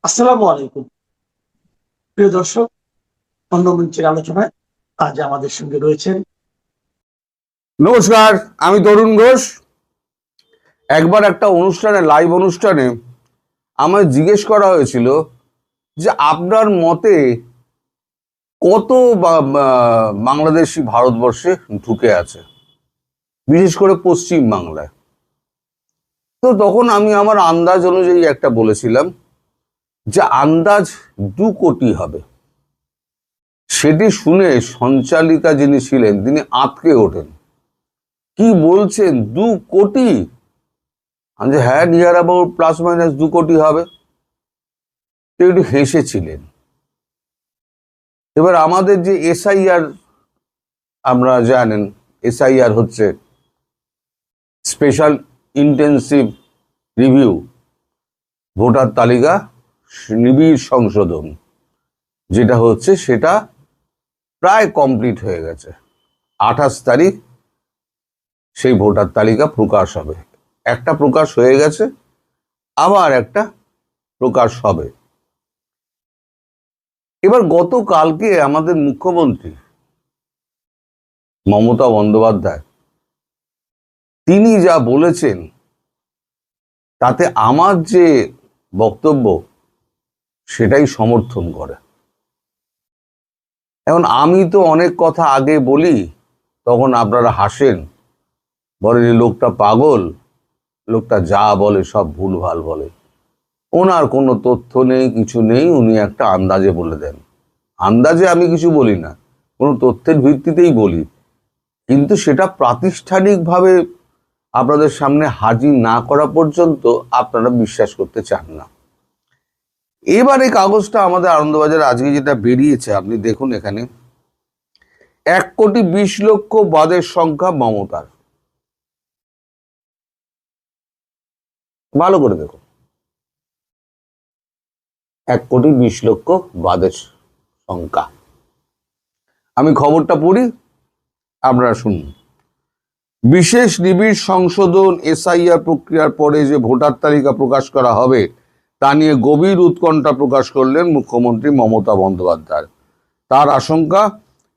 আসসালামু আলাইকুম প্রিয় দর্শক। অন্য মঞ্চের আলোচনায় আজ আমাদের সঙ্গে রয়েছেন। নমস্কার, আমি তরুণ ঘোষ। একবার একটা লাইভ অনুষ্ঠানে আমায় জিজ্ঞেস করা হয়েছিল যে আপনার মতে কত বাংলাদেশি ভারতবর্ষে ঢুকে আছে, বিশেষ করে পশ্চিম বাংলায়। তো তখন আমি আমার আন্দাজ অনুযায়ী একটা বলেছিলাম যে আন্দাজ 2 কোটি হবে। সেটি শুনে সঞ্চালিকা যিনি ছিলেন তিনি আঁতকে ওঠেন। কি বলছেন, 2 কোটি? আমি যে হ্যাঁ, নিয়ার অ্যাবাউট +- 2 কোটি হবে। একটু হেসেছিলেন। এবার আমাদের যে এসআইআর, আমরা জানেন এসআইআর হচ্ছে স্পেশাল ইন্টেন্সিভ রিভিউ, ভোটার তালিকা নিবিড় সংশোধন যেটা হচ্ছে, সেটা প্রায় কমপ্লিট হয়ে গেছে। 28 তারিখ সেই ভোটার তালিকা প্রকাশ হবে। একটা প্রকাশ হয়ে গেছে, আবার একটা প্রকাশ হবে। এবার গতকালকে আমাদের মুখ্যমন্ত্রী মমতা বন্দ্যোপাধ্যায় তিনি যা বলেছেন তাতে আমার যে বক্তব্য সেটাই সমর্থন করে। এখন আমি তো অনেক কথা আগে বলি, তখন আপনারা হাসেন, বলেন এই লোকটা পাগল, লোকটা যা বলে সব ভুলভাল বলে, ওনার কোনো তথ্য নেই, কিছু নেই, উনি একটা আন্দাজে বলে দেন। আন্দাজে আমি কিছু বলি না, কোনো তথ্যের ভিত্তিতেই বলি, কিন্তু সেটা প্রাতিষ্ঠানিকভাবে আপনাদের সামনে হাজির না করা পর্যন্ত আপনারা বিশ্বাস করতে চান না। এবার এই কাগজটা আমাদের আনন্দবাজারে আজকে যেটা বেরিয়েছে, আপনি দেখুন এখানে 1,20,00,000 বাদের সংখ্যা মমতার। ভালো করে দেখুন, 1,20,00,000 বাদের সংখ্যা। আমি খবরটা পড়ি, আপনারা শুনুন। বিশেষ নিবিড় সংশোধন এসআইআর প্রক্রিয়ার পরে যে ভোটার তালিকা প্রকাশ করা হবে তা নিয়ে গভীর উৎকণ্ঠা প্রকাশ করলেন মুখ্যমন্ত্রী মমতা বন্দ্যোপাধ্যায়। তার আশঙ্কা,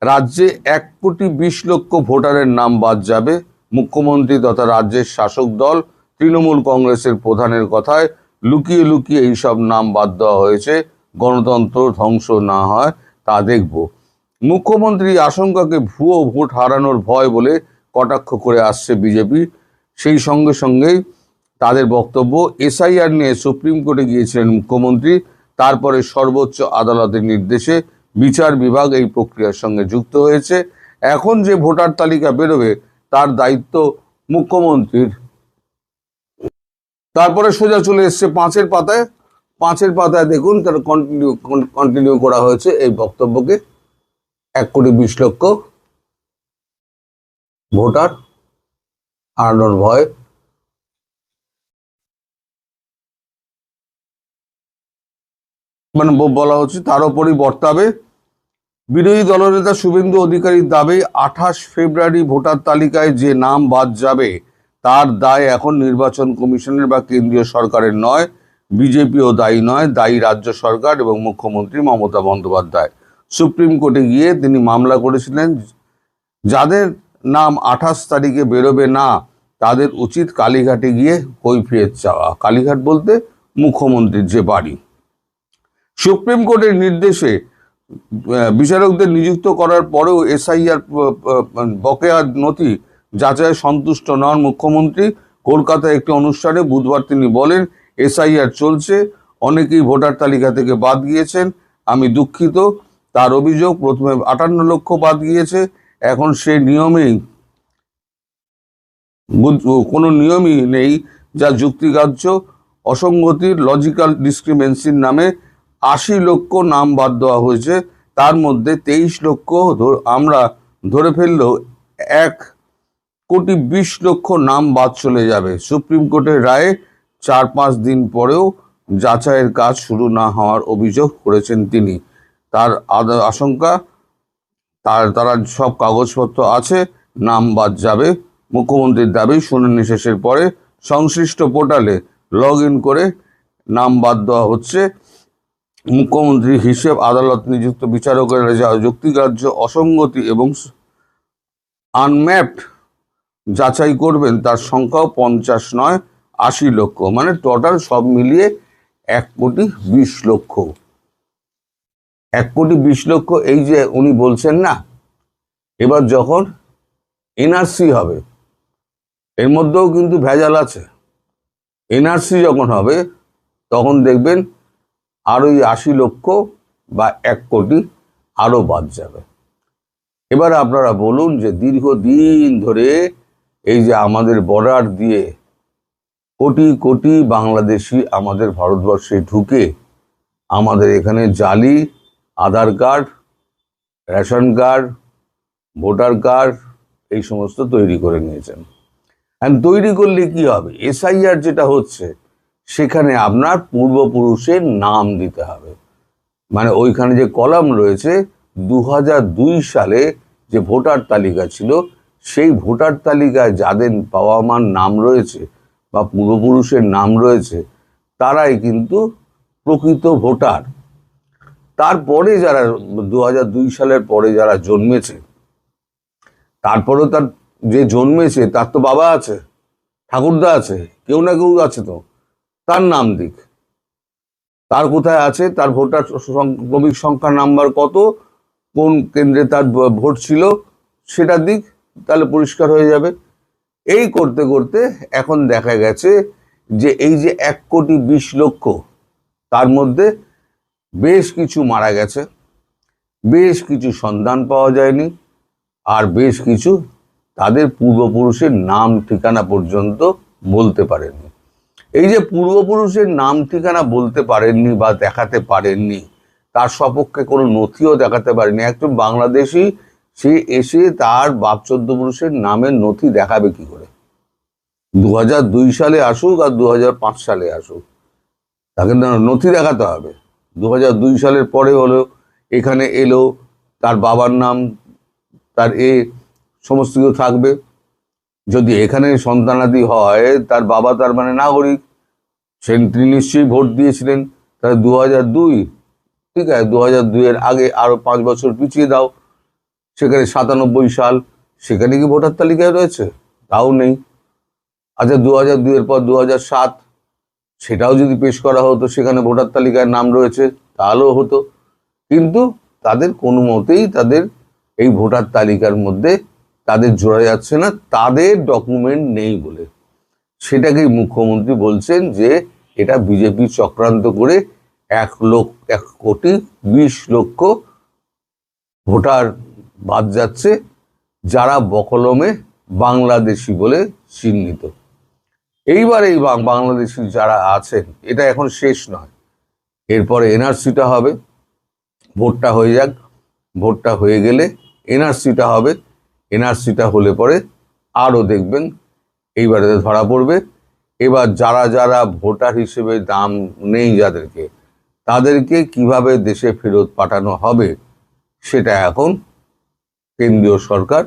রাজ্যে 1,20,00,000 ভোটারের নাম বাদ যাবে। মুখ্যমন্ত্রী তথা রাজ্যের শাসক দল তৃণমূল কংগ্রেসের প্রধানের কথায় লুকিয়ে লুকিয়ে এইসব নাম বাদ দেওয়া হয়েছে। গণতন্ত্র ধ্বংস না হয় তা দেখব। মুখ্যমন্ত্রী আশঙ্কাকে ভুয়ো ভোট হারানোর ভয় বলে কটাক্ষ করে আসছে বিজেপি। সেই সঙ্গে সঙ্গেই তাদের বক্তব্য, এসআইআর নিয়ে সুপ্রিম কোর্টে গিয়েছিলেন মুখ্যমন্ত্রী, তারপরে সর্বোচ্চ আদালতের নির্দেশে বিচার বিভাগ এই প্রক্রিয়ার সঙ্গে যুক্ত হয়েছে। এখন যে ভোটার তালিকা বেরোবে তার দায়িত্ব মুখ্যমন্ত্রীর। তারপরে সোজা চলে এসছে 5-এর পাতায়। 5-এর পাতায় দেখুন, তার কন্টিনিউ করা হয়েছে এই বক্তব্যকে। 1,20,00,000 ভোটার হারানোর ভয়। বলা হচ্ছে তার উপরই বর্তাবে। বিরোধী দলনেতা শুভেন্দু অধিকারীর দাবি, 28 ফেব্রুয়ারি ভোটার তালিকায় যে নাম বাদ যাবে তার দায় এখন নির্বাচন কমিশনের বা কেন্দ্রীয় সরকারের নয়, বিজেপিও দায়ী নয়, দায়ী রাজ্য সরকার এবং মুখ্যমন্ত্রী মমতা বন্দ্যোপাধ্যায়। সুপ্রিম কোর্টে গিয়ে তিনি মামলা করেছিলেন, যাদের নাম 28 তারিখে বেরোবে না তাদের উচিত কালীঘাটে গিয়ে কৈফিয়ত চাওয়া। কালীঘাট বলতে মুখ্যমন্ত্রীর যে বাড়ি। সুপ্রিম কোর্টের নির্দেশে বিচারকদের নিযুক্ত করার পরেও এসআইআর বকেয়া নথি যাচাইয়ে সন্তুষ্ট নন মুখ্যমন্ত্রী। কলকাতায় একটি অনুষ্ঠানে বুধবার তিনি বলেন, এসআইআর চলছে, অনেকেই ভোটার তালিকা থেকে বাদ গিয়েছেন, আমি দুঃখিত। তার অভিযোগ, প্রথমে 58 লক্ষ বাদ গিয়েছে, এখন সে নিয়মেই কোনো নিয়মই নেই যা যুক্তিগ্রাহ্য। অসঙ্গতির লজিক্যাল ডিসক্রিমেন্সির নামে 80 লক্ষ নাম বাদ দেওয়া হয়েছে, তার মধ্যে 23 লক্ষ আমরা ধরে ফেললেও 1,20,00,000 নাম বাদ চলে যাবে। সুপ্রিম কোর্টের রায়ে 4-5 দিন পরেও যাচাইয়ের কাজ শুরু না হওয়ার অভিযোগ করেছেন তিনি। তার আশঙ্কা, তারা সব কাগজপত্র আছে, নাম বাদ যাবে। মুখ্যমন্ত্রীর দাবি, শুনানি শেষের পরে সংশ্লিষ্ট পোর্টালে লগ ইন করে নাম বাদ দেওয়া হচ্ছে। মুখ্যমন্ত্রী হিসেব আদালত নিযুক্ত বিচারকের যা যুক্তিগ্রাহ্য অসঙ্গতি এবং আনম্যাপড যাচাই করবেন তার সংখ্যাও 50 নয় 80 লক্ষ, মানে টোটাল সব মিলিয়ে 1,20,00,000। 1,20,00,000 এই যে উনি বলছেন না, এবার যখন এনআরসি হবে এর মধ্যেও কিন্তু ভেজাল আছে। এনআরসি যখন হবে তখন দেখবেন আর ওই 80 লক্ষ বা 1 কোটি আরো বাদ যাবে। এবার আপনারা বলুন যে দীর্ঘদিন ধরে এই যে আমাদের বর্ডার দিয়ে কোটি কোটি বাংলাদেশি আমাদের ভারতবর্ষে ঢুকে আমাদের এখানে জালি Aadhaar card, ration card, voter card এই সমস্ত তৈরি করে নিয়েছেন। আর তৈরি করলে কি হবে, এসআইআর যেটা হচ্ছে সেখানে আপনার পূর্বপুরুষের নাম দিতে হবে। মানে ওইখানে যে কলাম রয়েছে 2002 সালে যে ভোটার তালিকা ছিল, সেই ভোটার তালিকায় যাদের বাবা মার নাম রয়েছে বা পূর্বপুরুষের নাম রয়েছে তারাই কিন্তু প্রকৃত ভোটার। তারপরে যারা 2002 সালের পরে যারা জন্মেছে, তারপরেও তার যে জন্মেছে তার তো বাবা আছে, ঠাকুরদা আছে, কেউ না কেউ আছে, তো তার নাম দিক। তার কোথায় আছে, তার ভোটার ক্রমিক সংখ্যা নাম্বার কত, কোন কেন্দ্রে তার ভোট ছিল সেটা দিক, তাহলে পরিষ্কার হয়ে যাবে। এই করতে করতে এখন দেখা গেছে যে এই যে 1,20,00,000 তার মধ্যে বেশ কিছু মারা গেছে, বেশ কিছু সন্ধান পাওয়া যায়নি, আর বেশ কিছু তাদের পূর্বপুরুষের নাম ঠিকানা পর্যন্ত বলতে পারেননি। এই যে পূর্বপুরুষের নাম ঠিকানা বলতে পারেননি বা দেখাতে পারেননি, তার সপক্ষে কোনো নথিও দেখাতে পারেনি, একজন বাংলাদেশি সে এসে তার বাপ চোদ্দ পুরুষের নামের নথি দেখাবে কি করে? 2002 সালে আসুক আর 2005 সালে আসুক, তাকে নথি দেখাতে হবে। 2002 সালের পরে হলো এখানে এলো, তার বাবার নাম, তার সমস্ত কিছু থাকবে। যদি এখানে সন্তানাদি হয়, তার বাবা তার মানে নাগরিক, তিনি নিশ্চয়ই ভোট দিয়েছিলেন। তাহলে 2002, ঠিক আছে, 2002 এর আগে আরো 5 বছর পিছিয়ে দাও, সেখানে 97 সাল, সেখানে কি ভোটার তালিকায় রয়েছে? তাও নেই। আচ্ছা, 2002 এর পর 2007, সেটাও যদি পেশ করা হতো, সেখানে ভোটার তালিকায় নাম রয়েছে, তাহলেও হতো। কিন্তু তাদের কোনো মতেই তাদের এই ভোটার তালিকার মধ্যে তাদের জোড়া যাচ্ছে না, তাদের ডকুমেন্ট নেই বলে। সেটাকেই মুখ্যমন্ত্রী বলছেন যে এটা বিজেপি চক্রান্ত করে 1,20,00,000 ভোটার বাদ যাচ্ছে, যারা বকলমে বাংলাদেশি বলে চিহ্নিত। এইবার এই বাংলাদেশি যারা আছেন, এটা এখন শেষ নয়, এরপরে এনআরসিটা হবে। ভোটটা হয়ে যাক, ভোটটা হয়ে গেলে এনআরসিটা হবে। এনআরসিটা হলে পরে আরও দেখবেন এইবারে ধরা পড়বে। এবার যারা যারা ভোটার হিসেবে নাম নেই যাদেরকে, তাদেরকে কিভাবে দেশে ফেরত পাঠানো হবে সেটা এখন কেন্দ্রীয় সরকার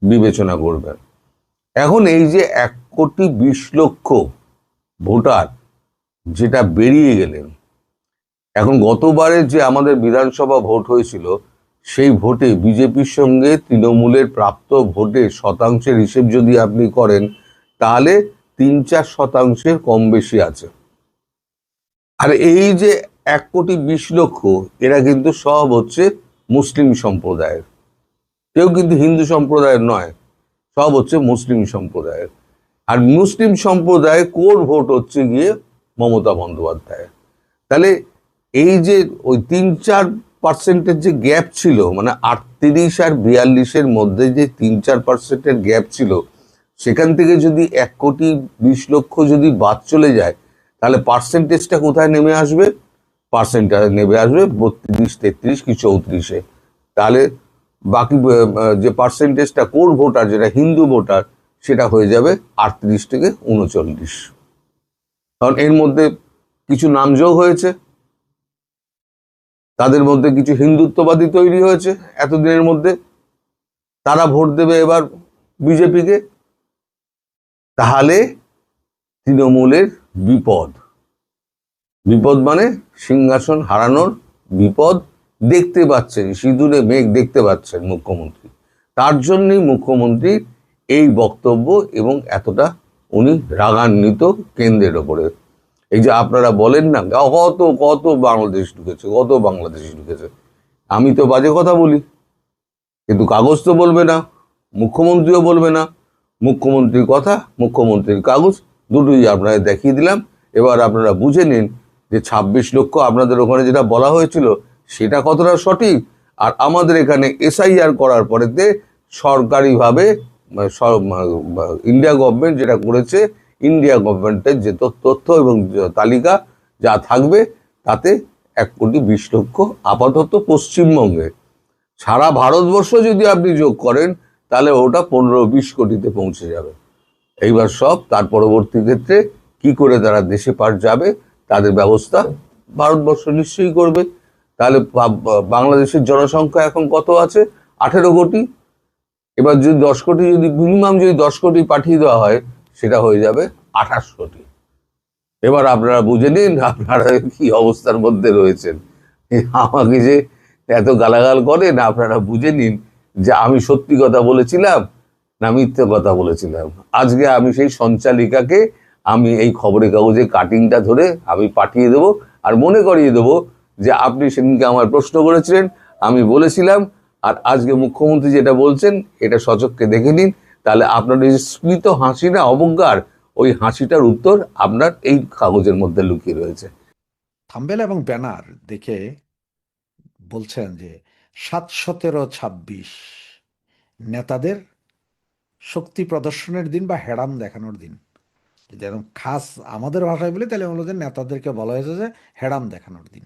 বিবেচনা করবে। এখন এই যে 1,20,00,000 ভোটার যেটা বেরিয়ে গেলেন, এখন গতবারের যে আমাদের বিধানসভা ভোট হয়েছিল, সেই ভোটে বিজেপির সঙ্গে তৃণমূলের প্রাপ্ত ভোটে শতাংশের হিসেব যদি আপনি করেন, তাহলে 3-4% কম বেশি আছে। আর এই যে 1,20,00,000 এরা কিন্তু সব হচ্ছে মুসলিম সম্প্রদায়ের, কেউ কিন্তু হিন্দু সম্প্রদায়ের নয়, সব হচ্ছে মুসলিম সম্প্রদায়ের। আর মুসলিম সম্প্রদায় কোর ভোট হচ্ছে গিয়ে মমতা বন্দ্যোপাধ্যায়। তাহলে এই যে ওই 3-4% যে গ্যাপ ছিল, মানে 38 আর 42-এর মধ্যে যে 3-4% গ্যাপ ছিল, সেখান থেকে যদি 1,20,00,000 যদি বাদ চলে যায়, তাহলে পার্সেন্টেজটা কোথায় নেমে আসবে? পার্সেন্টেজ নেমে আসবে 32, 33 কি 34-এ। তাহলে বাকি যে পার্সেন্টেজটা কোর ভোটার, যেটা হিন্দু ভোটার, সেটা হয়ে যাবে 38 থেকে 39। কারণ এর মধ্যে কিছু নামযোগ হয়েছে, তাদের মধ্যে কিছু হিন্দুত্ববাদী তৈরি হয়েছে এতদিনের মধ্যে, তারা ভোট দেবে এবার বিজেপিকে। তাহলে তৃণমূলের বিপদ, বিপদ মানে সিংহাসন হারানোর বিপদ দেখতে পাচ্ছেন, সিঁদুরে মেঘ দেখতে পাচ্ছেন মুখ্যমন্ত্রী। তার জন্যই মুখ্যমন্ত্রীর এই বক্তব্য এবং এতটা উনি রাগান্বিত কেন্দ্রের ওপরে। এই যে আপনারা বলেন না কত কত বাংলাদেশ ঢুকেছে, কত বাংলাদেশি ঢুকেছে, আমি তো বাজে কথা বলি, কিন্তু কাগজ তো বলবে না, মুখ্যমন্ত্রীও বলবে না। মুখ্যমন্ত্রীর কথা, মুখ্যমন্ত্রীর কাগজ দুটোই আপনারা দেখিয়ে দিলাম। এবার আপনারা বুঝে নিন যে 26 লক্ষ আপনাদের ওখানে যেটা বলা হয়েছিল সেটা কতটা সঠিক, আর আমাদের এখানে এসআইআর করার পরেতে সরকারিভাবে ইন্ডিয়া গভর্নমেন্ট যেটা করেছে, ইন্ডিয়া গভর্নমেন্টের যে তথ্য এবং তালিকা যা থাকবে তাতে 1,20,00,000 আপাতত পশ্চিমবঙ্গে। সারা ভারতবর্ষ যদি আপনি যোগ করেন তাহলে ওটা 15-20 কোটিতে পৌঁছে যাবে। এইবার সব তার পরবর্তী ক্ষেত্রে কি করে তারা দেশে পার যাবে তাদের ব্যবস্থা ভারতবর্ষ নিশ্চয়ই করবে। তাহলে বাংলাদেশের জনসংখ্যা এখন কত আছে? 18 কোটি। এবার যদি 10 কোটি, যদি মিনিমাম যদি 10 কোটি পাঠিয়ে দেওয়া হয় সেটা হয়ে যাবে 28 কোটি। এবার আপনারা বুঝে নিন আপনারা কি অবস্থার মধ্যে রয়েছেন। আমাকে যে এত গালাগাল করেন, আপনারা বুঝে নিন যে আমি সত্যি কথা বলেছিলাম না মিথ্যে কথা বলেছিলাম। আজকে আমি সেই সঞ্চালিকাকে আমি এই খবরের কাগজে কাটিংটা ধরে আমি পাঠিয়ে দেবো, আর মনে করিয়ে দেবো যে আপনি সেদিনকে আমার প্রশ্ন করেছিলেন, আমি বলেছিলাম, আর আজকে মুখ্যমন্ত্রী যেটা বলছেন এটা সচক্ষে দেখে নিন। তাহলে আপনার এই স্মিত হাসি না, অবজ্ঞার ওই হাসিটার উত্তর আপনার এই কাগজের মধ্যে লুকিয়ে রয়েছে। থাম্বেল এবং ব্যানার দেখে বলছেন যে 7-17-26 নেতাদের শক্তি প্রদর্শনের দিন বা হেরাম দেখানোর দিন। যদি একদম খাস আমাদের ভাষায় বলি তাহলে হলো যে নেতাদেরকে বলা হয়েছে যে হেরাম দেখানোর দিন।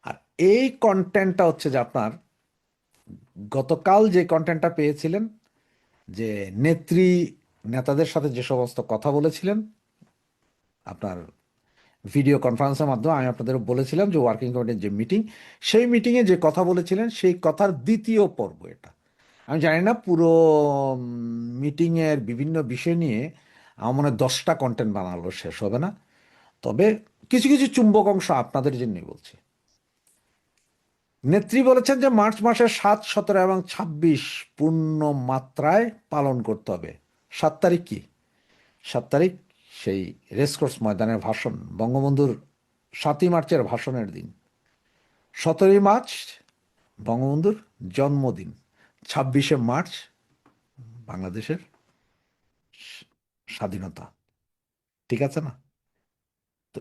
আর এই কন্টেন্টটা হচ্ছে যে আপনার গতকাল যে কন্টেন্টটা পেয়েছিলেন, যে নেত্রী নেতাদের সাথে যে সমস্ত কথা বলেছিলেন আপনার ভিডিও কনফারেন্সের মাধ্যমে, আমি আপনাদের বলেছিলাম যে ওয়ার্কিং কমিটির যে মিটিং, সেই মিটিংয়ে যে কথা বলেছিলেন সেই কথার দ্বিতীয় পর্ব এটা। আমি জানি না পুরো মিটিংয়ের বিভিন্ন বিষয় নিয়ে আমার মনে হয় 10টা কন্টেন্ট বানালো শেষ হবে না, তবে কিছু কিছু চুম্বক অংশ আপনাদের জন্যই বলছি। নেত্রী বলেছেন যে মার্চ মাসের 7, 17 এবং 26 পূর্ণ মাত্রায় পালন করতে হবে। 7 তারিখ কি? 7 তারিখ সেই রেসকোর্স ময়দানের ভাষণ, বঙ্গবন্ধুর 7ই মার্চের ভাষণের দিন। 17ই মার্চ বঙ্গবন্ধুর জন্মদিন। 26শে মার্চ বাংলাদেশের স্বাধীনতা। ঠিক আছে না? তো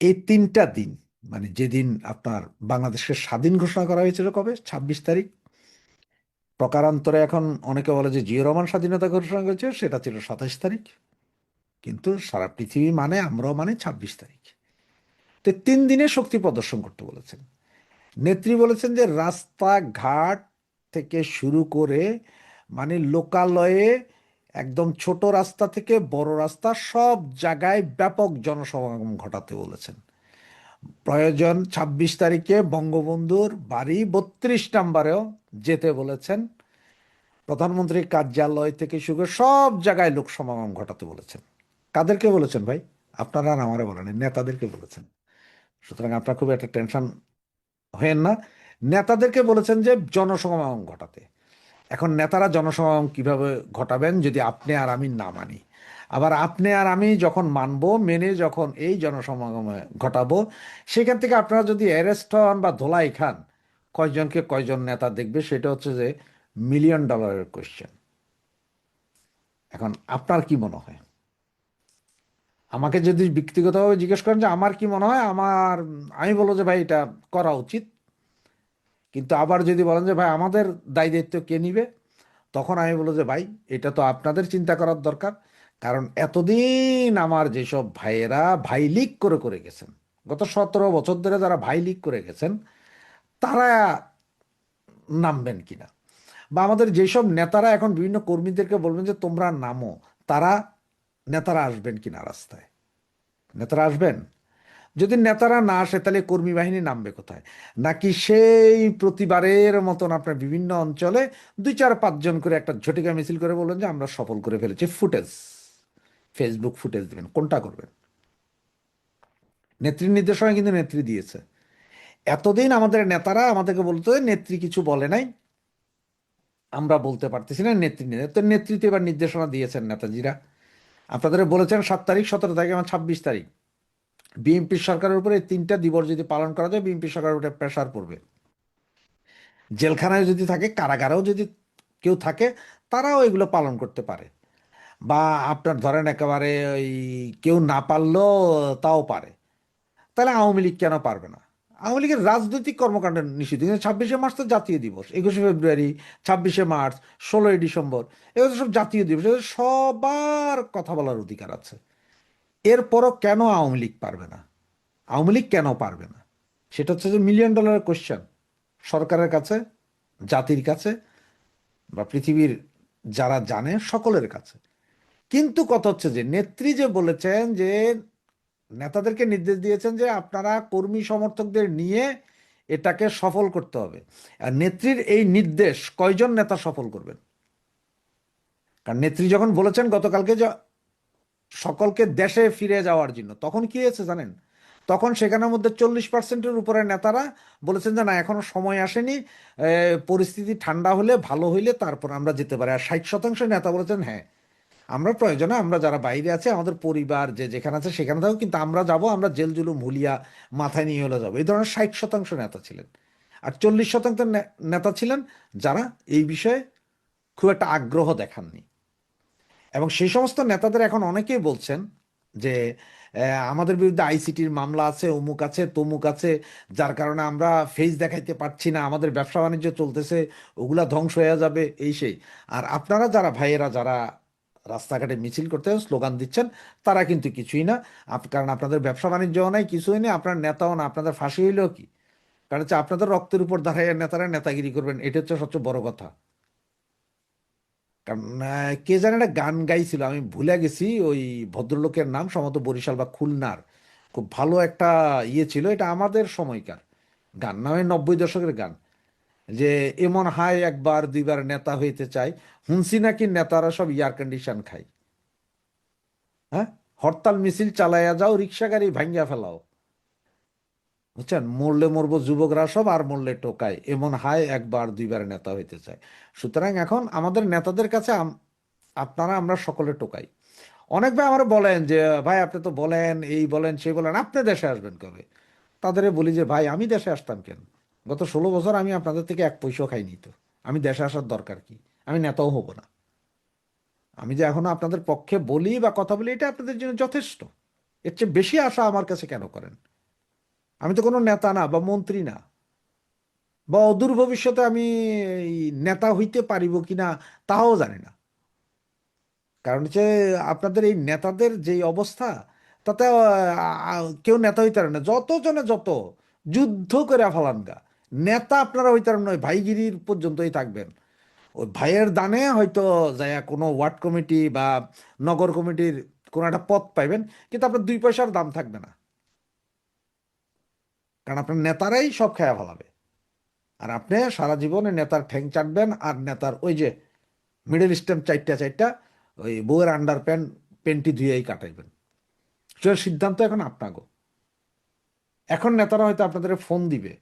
এই 3টা দিন, মানে যেদিন আপনার বাংলাদেশকে স্বাধীন ঘোষণা করা হয়েছিল কবে? 26 তারিখ। প্রকারান্তরে এখন অনেকে বলে যে জিয়া রহমান স্বাধীনতা ঘোষণা করেছে, সেটা ছিল 27 তারিখ, কিন্তু সারা পৃথিবী মানে আমরাও মানে 26 তারিখ। তো 3 দিনে শক্তি প্রদর্শন করতে বলেছেন। নেত্রী বলেছেন যে রাস্তাঘাট থেকে শুরু করে মানে লোকালয়ে একদম ছোট রাস্তা থেকে বড় রাস্তা সব জায়গায় ব্যাপক জনসমাগম ঘটাতে বলেছেন। প্রয়োজন 26 তারিখে বঙ্গবন্ধুর বাড়ি 32 নম্বরেও যেতে বলেছেন। প্রধানমন্ত্রীর কার্যালয় থেকে শুরু করে সব জায়গায় লোক সমাগম ঘটাতে বলেছেন। কাদেরকে বলেছেন ভাই? আপনারা আর আমারে বলেন, নেতাদেরকে বলেছেন। সুতরাং আপনার খুব একটা টেনশন হয়েন না। নেতাদেরকে বলেছেন যে জনসমাগম ঘটাতে। এখন নেতারা জনসমাগম কিভাবে ঘটাবেন যদি আপনি আর আমি না মানি? আবার আপনি আর আমি যখন মানবো, মেনে যখন এই জনসমাগমে ঘটাবো, সেখান থেকে আপনারা যদি অ্যারেস্ট হন বা ধোলাই খান, কয়জনকে কয়জন নেতা দেখবে সেটা হচ্ছে যে $1 মিলিয়ন কোয়েশ্চেন। এখন আপনার কি মনে হয়? আমাকে যদি ব্যক্তিগতভাবে জিজ্ঞেস করেন যে আমার কি মনে হয়, আমি বলবো যে ভাই এটা করা উচিত। কিন্তু আবার যদি বলেন যে ভাই আমাদের দায় দায়িত্ব কে নিবে, তখন আমি বলবো যে ভাই এটা তো আপনাদের চিন্তা করার দরকার। কারণ এতদিন আমার যেসব ভাইয়েরা ভাই লীগ করে করে গেছেন, গত 17 বছর ধরে যারা ভাই লীগ করে গেছেন, তারা নামবেন কিনা, বা আমাদের যেসব নেতারা এখন বিভিন্ন কর্মীদেরকে বলবেন যে তোমরা নামো, নেতারা আসবেন কিনা রাস্তায়? নেতারা আসবেন? যদি নেতারা না আসে তাহলে কর্মী বাহিনী নামবে কোথায়? নাকি সেই প্রতিবারের মতন আপনার বিভিন্ন অঞ্চলে 2-4-5 জন করে একটা ঝটিকা মিছিল করে বলবেন যে আমরা সফল করে ফেলেছি, ফুটেজ, ফেসবুক ফুটেজ দেবেন? কোনটা করবেন? নেত্রীর নির্দেশনা কিন্তু নেত্রী দিয়েছে। এতদিন আমাদের নেতারা আমাদেরকে বলতো নেত্রী কিছু বলে নাই, আমরা বলতে পারতেছি না, নেত্রী নেই। তো নেতৃত্ব এবার নির্দেশনা দিয়েছেন নেতাজিরা। আপনাদের বলেছেন 7 তারিখ, 17 তারিখ এবং 26 তারিখ বিএনপি সরকারের উপরে এই 3টা দিবস যদি পালন করা যায়, বিএনপি সরকারের উপরে প্রেশার পড়বে। জেলখানায় যদি থাকে, কারাগারেও যদি কেউ থাকে, তারাও এগুলো পালন করতে পারে। বা আপনার ধরেন একেবারে ওই কেউ না পারলেও তাও পারে। তাহলে আওয়ামী লীগ কেন পারবে না? আওয়ামী লীগের রাজনৈতিক কর্মকাণ্ড নিষিদ্ধ, কিন্তু 26শে মার্চ তো জাতীয় দিবস, 21শে ফেব্রুয়ারি, 26শে মার্চ, 16ই ডিসেম্বর, এগুলো তো সব জাতীয় দিবস, এগুলো সবার কথা বলার অধিকার আছে। এরপরও কেন আওয়ামী লীগ পারবে না? আওয়ামী লীগ কেন পারবে না? সেটা হচ্ছে যে $1,000,000 কোশ্চেন সরকারের কাছে, জাতির কাছে, বা পৃথিবীর যারা জানে সকলের কাছে। কিন্তু কথা হচ্ছে যে নেত্রী যে বলেছেন যে নেতাদেরকে নির্দেশ দিয়েছেন যে আপনারা কর্মী সমর্থকদের নিয়ে এটাকে সফল করতে হবে। আর নেত্রীর এই নির্দেশ কয়জন নেতা সফল করবেন? কারণ নেত্রী যখন বলেছেন গতকালকে যে সকলকে দেশে ফিরে যাওয়ার জন্য, তখন কি হয়েছে জানেন? তখন সেখানের মধ্যে 40%-এর উপরে নেতারা বলেছেন যে না, এখনো সময় আসেনি, পরিস্থিতি ঠান্ডা হলে, ভালো হইলে তারপর আমরা যেতে পারি। আর 60% নেতা বলেছেন হ্যাঁ, আমরা প্রয়োজনে, আমরা যারা বাইরে আছে, আমাদের পরিবার যে যেখানে আছে সেখানে থাকো, কিন্তু আমরা যাব, আমরা জেল জুলুম হুলিয়া মাথায় নিয়ে হলে যাবো। এই ধরনের 60% নেতা ছিলেন। আর 40% নেতা ছিলেন যারা এই বিষয়ে খুব একটা আগ্রহ দেখাননি। এবং সেই সমস্ত নেতাদের এখন অনেকেই বলছেন যে আমাদের বিরুদ্ধে আইসিটির মামলা আছে, অমুক আছে, তমুক আছে, যার কারণে আমরা ফেস দেখাইতে পারছি না, আমাদের ব্যবসা বাণিজ্য চলতেছে, ওগুলা ধ্বংস হয়ে যাবে, এই সেই। আর আপনারা যারা ভাইয়েরা যারা রাস্তাঘাটে মিছিল করতে স্লোগান দিচ্ছেন, তারা কিন্তু কিছুই না। কারণ আপনাদের ব্যবসা বাণিজ্যও নাই, কিছুই নেই, আপনার নেতাও না, আপনাদের ফাঁসি হইলেও কি? কারণ হচ্ছে আপনাদের রক্তের উপর দাঁড়াইয়া নেতারা নেতাগিরি করবেন, এটা হচ্ছে সবচেয়ে বড় কথা। কারণ কে জানে একটা গান গাইছিল, আমি ভুলে গেছি ওই ভদ্রলোকের নাম, সম্ভবত বরিশাল বা খুলনার, খুব ভালো একটা ইয়ে ছিল, এটা আমাদের সময়কার গান, না, ওই 90 দশকের গান, যে এমন হায় একবার দুইবার নেতা হইতে চাই, হুনসি নাকি নেতারা সব এয়ার কন্ডিশন খায়। হ্যাঁ, হরতাল মিছিল চালাইয়া যাও, রিক্সা গাড়ি ভাঙ্গিয়া ফেলাও, বুঝছেন, মরলে মরবো যুবকরা সব, আর মরলে টোকায়, এমন হায় একবার দুইবার নেতা হইতে চায়। সুতরাং এখন আমাদের নেতাদের কাছে আপনারা আমরা সকলে টোকাই। অনেক ভাই আমার বলেন যে ভাই আপনি তো বলেন, এই বলেন সেই বলেন, আপনি দেশে আসবেন কবে? তাদের বলি যে ভাই আমি দেশে আসতাম কেন? গত 16 বছর আমি আপনাদের থেকে এক পয়সাও খাইনি তো, আমি দেশে আসার দরকার কি? আমি নেতাও হব না। আমি যে এখনো আপনাদের পক্ষে বলি বা কথা বলি, এটা আপনাদের জন্য যথেষ্ট। এর চেয়ে বেশি আশা আমার কাছে কেন করেন? আমি তো কোনো নেতা না বা মন্ত্রী না, বা অদূর ভবিষ্যতে আমি এই নেতা হইতে পারিব কিনা তাও জানি না। কারণ হচ্ছে আপনাদের এই নেতাদের যেই অবস্থা, তাতে কেউ নেতা হইতে পারে না। যতজনে যত যুদ্ধ করে ফেলান গা, নেতা আপনারা হইতে পারেন নয়, ভাইগিরির পর্যন্তই থাকবেন। ওই ভাইয়ের দানে হয়তো যায় কোনো ওয়ার্ড কমিটি বা নগর কমিটির কোনো একটা পদ পাইবেন, কিন্তু আপনার 2 পয়সার দাম থাকবে না। কারণ আপনার নেতারাই সব খেয়া ফেলাবে। আর আপনি সারা জীবনে নেতার ঠ্যাং চাটবেন, আর নেতার ওই যে মিডল স্টেম চারটা চারটা ওই বউয়ের আন্ডার প্যান্ট পেন্টি ধুয়েই কাটাইবেন। সেটার সিদ্ধান্ত এখন আপনাগো। এখন নেতারা হয়তো আপনাদের ফোন দিবে,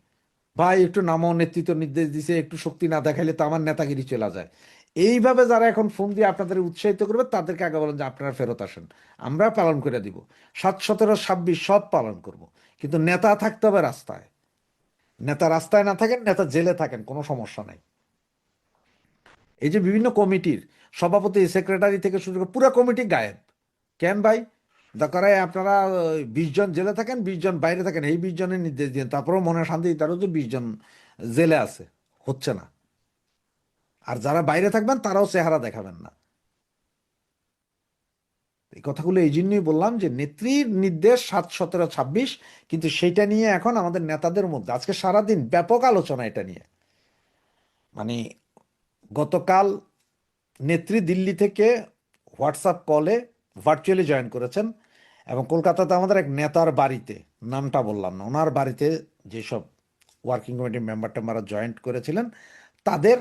ভাই একটু নামো, নেতৃত্ব নির্দেশ দিছে, একটু শক্তি না দেখাইলে তো আমার নেতাগিরি চলে যায়। এইভাবে যারা এখন ফোন দিয়ে আপনাদের উৎসাহিত করবে, তাদেরকে আগে বলেন যে আপনারা ফেরত আসেন, আমরা পালন করে দিব, 7, 17, 26 সব পালন করব। কিন্তু নেতা থাকতে হবে রাস্তায়। নেতা রাস্তায় না থাকেন, নেতা জেলে থাকেন, কোনো সমস্যা নাই। এই যে বিভিন্ন কমিটির সভাপতি, সেক্রেটারি থেকে শুরু করে পুরো কমিটি গায়েব কেন ভাই? দরকার হয় আপনারা 20 জন জেলে থাকেন, 20 জন বাইরে থাকেন, এই 20 জনের নির্দেশ দিন, তারপরেও মনে শান্তি তারও যে 20 জন জেলে আছে, হচ্ছে না। আর যারা বাইরে থাকবেন তারাও চেহারা দেখাবেন না। এই কথাগুলো এই জন্যই বললাম যে নেত্রীর নির্দেশ 7, 17, 26, কিন্তু সেইটা নিয়ে এখন আমাদের নেতাদের মধ্যে আজকে সারাদিন ব্যাপক আলোচনা এটা নিয়ে। মানে গতকাল নেত্রী দিল্লি থেকে হোয়াটসঅ্যাপ কলে ভার্চুয়ালি জয়েন করেছেন, এবং কলকাতাতে আমাদের এক নেতার বাড়িতে, নামটা বললাম না, ওনার বাড়িতে যেসব ওয়ার্কিং কমিটির মেম্বার টেম্বাররা জয়েন্ট করেছিলেন, তাদের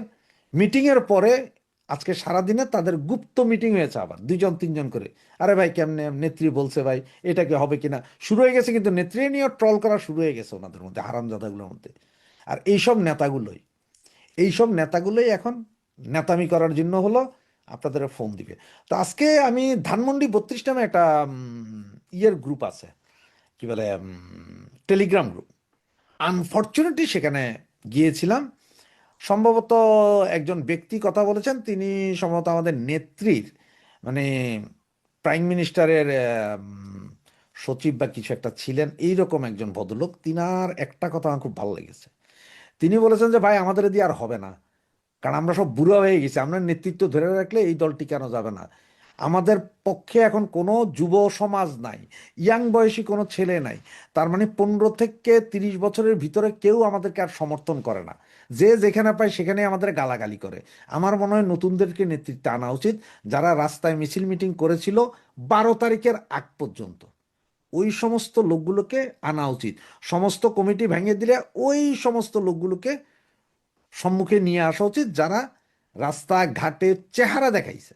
মিটিংয়ের পরে আজকে সারাদিনে তাদের গুপ্ত মিটিং হয়েছে, আবার 2-3 জন করে। আরে ভাই কেমনে নেত্রী বলছে ভাই, এটা কি হবে কিনা, শুরু হয়ে গেছে, কিন্তু নেত্রী নিয়ে ট্রল করা শুরু হয়ে গেছে ওনাদের মধ্যে, হারামজাদাগুলোর মধ্যে। আর এইসব নেতাগুলোই এখন নেতামি করার জন্য হলো আপনাদের ফোন দিবে। তো আজকে আমি ধানমন্ডি 32 নামে একটা ইয়ের গ্রুপ আছে, কি বলে, টেলিগ্রাম গ্রুপ। আনফর্চুনেটলি সেখানে গিয়েছিলাম। সম্ভবত একজন ব্যক্তি কথা বলেছেন, তিনি সম্ভবত আমাদের নেত্রীর, মানে প্রাইম মিনিস্টারের সচিব বা কিছু একটা ছিলেন, এইরকম একজন ভদ্রলোক। তিনার একটা কথা আমার খুব ভালো লেগেছে। তিনি বলেছেন যে ভাই আমাদের দিয়ে আর হবে না, কারণ আমরা সব বুড়ো হয়ে গেছি, আমরা নেতৃত্ব ধরে রাখলে এই দল টিকানো যাবে না। আমাদের পক্ষে এখন কোনো যুব সমাজ নাই, ইয়াং বয়সী কোনো ছেলে নাই। তার মানে 15 থেকে 30 বছরের ভিতরে কেউ আমাদেরকে আর সমর্থন করে না। যে যেখানে পায় সেখানে আমাদের গালাগালি করে। আমার মনে হয় নতুনদেরকে নেতৃত্বে আনা উচিত, যারা রাস্তায় মিছিল মিটিং করেছিল 12 তারিখের আগ পর্যন্ত। ওই সমস্ত লোকগুলোকে আনা উচিত। সমস্ত কমিটি ভেঙে দিলে ওই সমস্ত লোকগুলোকে সম্মুখে নিয়ে আসা উচিত, যারা রাস্তাঘাটে চেহারা দেখাইছে,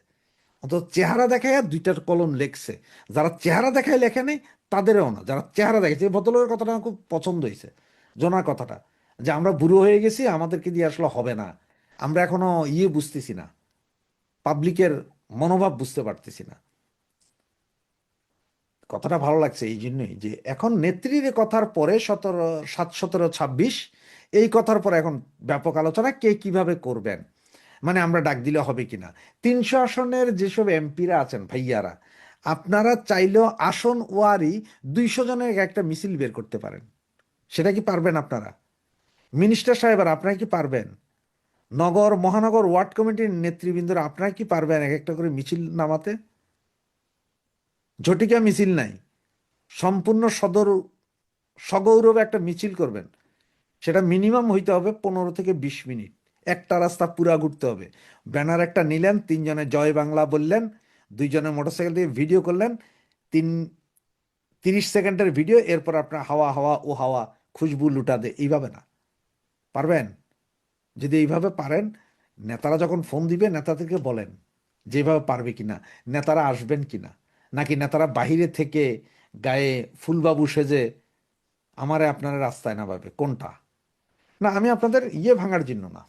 অন্তত চেহারা দেখায় 2টা কলম লেখছে। যারা চেহারা দেখায় লেখে নেই তাদেরও না, যারা চেহারা দেখাইছে। এই ভদ্রলোকের কথাটা আমার খুব পছন্দ হয়েছে, জোনার কথাটা, যে আমরা বুড়ো হয়ে গেছি, আমাদেরকে দিয়ে আসলে হবে না, আমরা এখনো বুঝতেছি না, পাবলিকের মনোভাব বুঝতে পারতেছি না। কথাটা ভালো লাগছে এই জন্যই যে এখন নেত্রীর এ কথার পরে 7, 17, 26 এই কথার পরে এখন ব্যাপক আলোচনা কে কিভাবে করবেন, মানে আমরা ডাক দিলে হবে কিনা। 300 আসনের যেসব এমপিরা আছেন ভাইয়ারা, আপনারা চাইলেও আসন ওয়ারি 200 জনের একটা মিছিল বের করতে পারেন। সেটা কি পারবেন আপনারা? মিনিস্টার সাহেবরা আপনারা কি পারবেন? নগর মহানগর ওয়ার্ড কমিটির নেতৃবৃন্দরা আপনারা কি পারবেন এক একটা করে মিছিল নামাতে? ঝটিকা মিছিল নাই, সম্পূর্ণ সগৌরবে একটা মিছিল করবেন। সেটা মিনিমাম হইতে হবে 15 থেকে 20 মিনিট। একটা রাস্তা পুরা ঘুরতে হবে। ব্যানার একটা নিলেন, 3 জনে জয় বাংলা বললেন, 2 জনে মোটরসাইকেল দিয়ে ভিডিও করলেন, 30 সেকেন্ডের ভিডিও, এরপর আপনার হাওয়া হাওয়া ও হাওয়া খুশবু লুটা দে, এইভাবে না? পারবেন? যদি এইভাবে পারেন, নেতারা যখন ফোন দিবে নেতাদেরকে বলেন যেভাবে পারবে কিনা, নেতারা আসবেন কিনা, নাকি নেতারা বাহিরে থেকে গায়ে ফুলবাবু সেজে আমারে আপনারা রাস্তায় নামাবে, কোনটা? না, আমি আপনাদের ভাঙার জন্য না,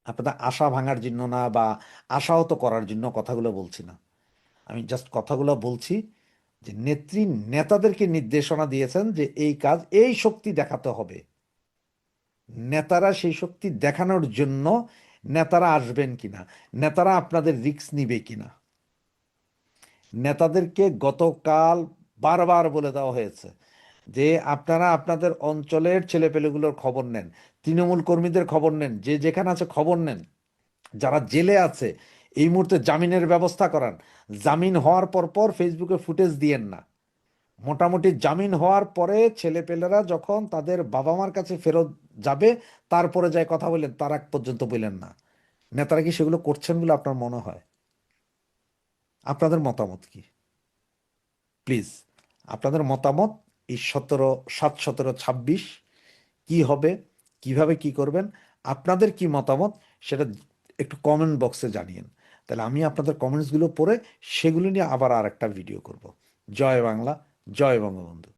আপনাদের আশা ভাঙার জন্য না, বা আশাহত করার জন্য কথাগুলো বলছি না। আমি জাস্ট কথাগুলো বলছি যে নেত্রী নেতাদেরকে নির্দেশনা দিয়েছেন যে এই কাজ, এই শক্তি দেখাতে হবে। নেতারা সেই শক্তি দেখানোর জন্য নেতারা আসবেন কিনা, নেতারা আপনাদের রিস্ক নিবে কিনা। নেতাদেরকে গতকাল বারবার বলে দেওয়া হয়েছে যে আপনারা আপনাদের অঞ্চলের ছেলেপেলেগুলোর খবর নেন, তৃণমূল কর্মীদের খবর নেন, যে যেখানে আছে খবর নেন, যারা জেলে আছে এই মুহূর্তে জামিনের ব্যবস্থা করান। জামিন হওয়ার পর পর ফেসবুকে ফুটেজ দিয়েন না। মোটামুটি জামিন হওয়ার পরে ছেলেপেলেরা যখন তাদের বাবা মার কাছে ফেরত যাবে, তারপরে যায় কথা বললেন, তার আগ পর্যন্ত বললেন না। নেতারা কি সেগুলো করছেন বলে আপনার মনে হয়? আপনাদের মতামত কি? প্লিজ আপনাদের মতামত এই 7, 17, 26 কি হবে, কিভাবে কি করবেন, আপনাদের কি মতামত সেটা একটু কমেন্ট বক্সে জানিয়েন। তাহলে আমি আপনাদের কমেন্টসগুলো পড়ে সেগুলো নিয়ে আবার আর একটা ভিডিও করব। জয় বাংলা, জয় বঙ্গবন্ধু।